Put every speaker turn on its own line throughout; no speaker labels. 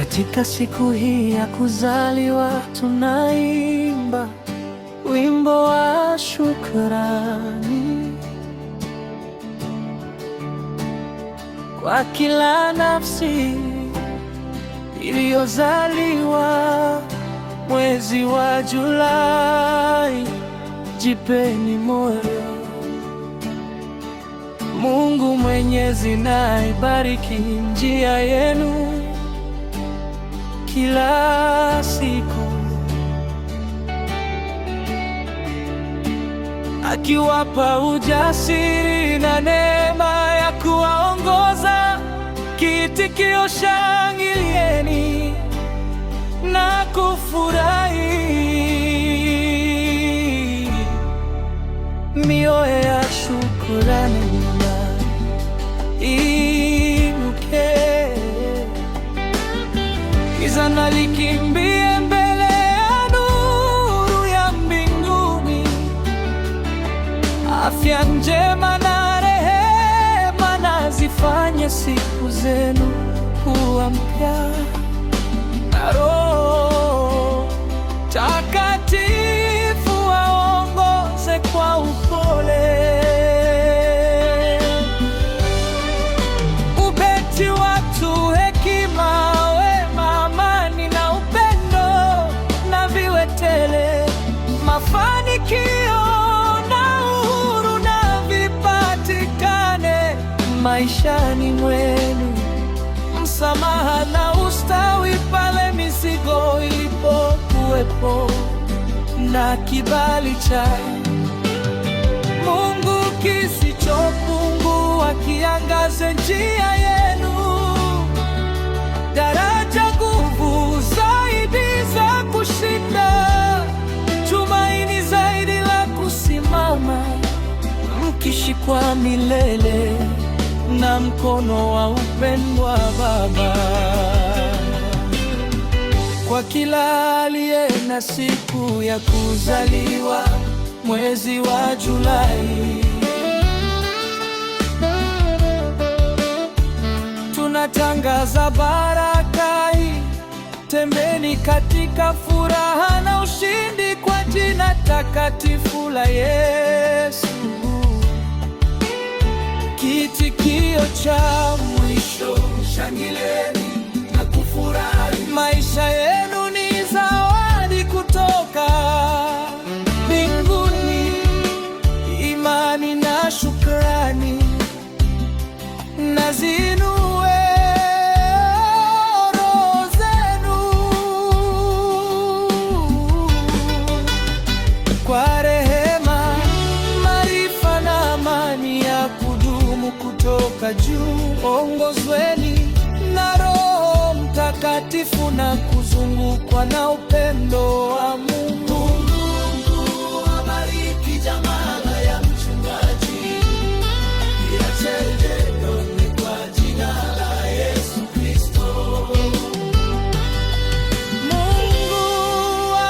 Katika siku hii ya kuzaliwa tunaimba wimbo wa shukrani kwa kila nafsi iliyozaliwa mwezi wa Julai. Jipeni moyo, Mungu Mwenyezi na ibariki njia yenu kila siku, akiwapa ujasiri na neema ya kuwaongoza. Kiitikio: shangilieni na kufurahi. Mioyo ya shukrani inuke, giza na likimbie mbele ya nuru ya mbinguni. Afya njema na rehema na zifanye siku zenu kuwa mpya, na Roho Takatifu waongoze kwa upole. Ubeti watu hekima, wema, amani na upendo, na viwe tele. Mafanikio na uhuru na vipatikane maishani mwenu. Msamaha na ustawi pale mizigo ilipokuwepo, na kibali cha Mungu kisichopungua kiangaze njia yenu. Daraja, nguvu zaidi za kushinda, tumaini zaidi la kusimama, mkishikwa milele na mkono wa upendo wa Baba. Kwa kila aliye na siku ya kuzaliwa mwezi wa Julai, tunatangaza baraka hii. Tembeni katika furaha na ushindi kwa jina takatifu la Yesu. Kiitikio cha mwisho: shangilieni na kufurahi. Maisha yenu ni zawadi kutoka mbinguni. Imani na shukrani na zinue roho zenu kwa rehema, maarifa na amani ya kudumu kutoka juu. Ongozweni na Roho Mtakatifu na kuzungukwa na upendo wa Mungu. Mungu abariki jamaa ya mchungaji Iracheldoni kwa jina la Yesu Kristo. Mungu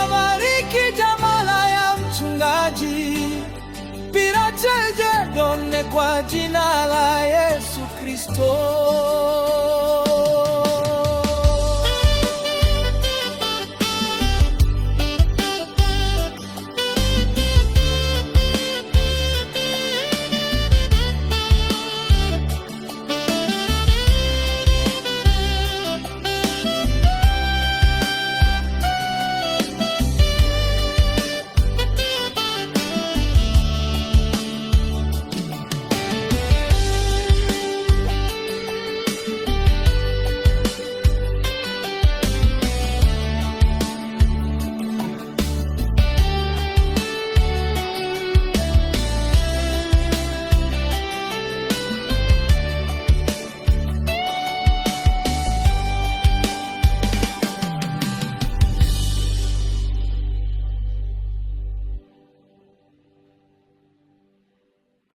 abariki jamaa ya mchungaji Iracheldoni kwa jina la Yesu Kristo.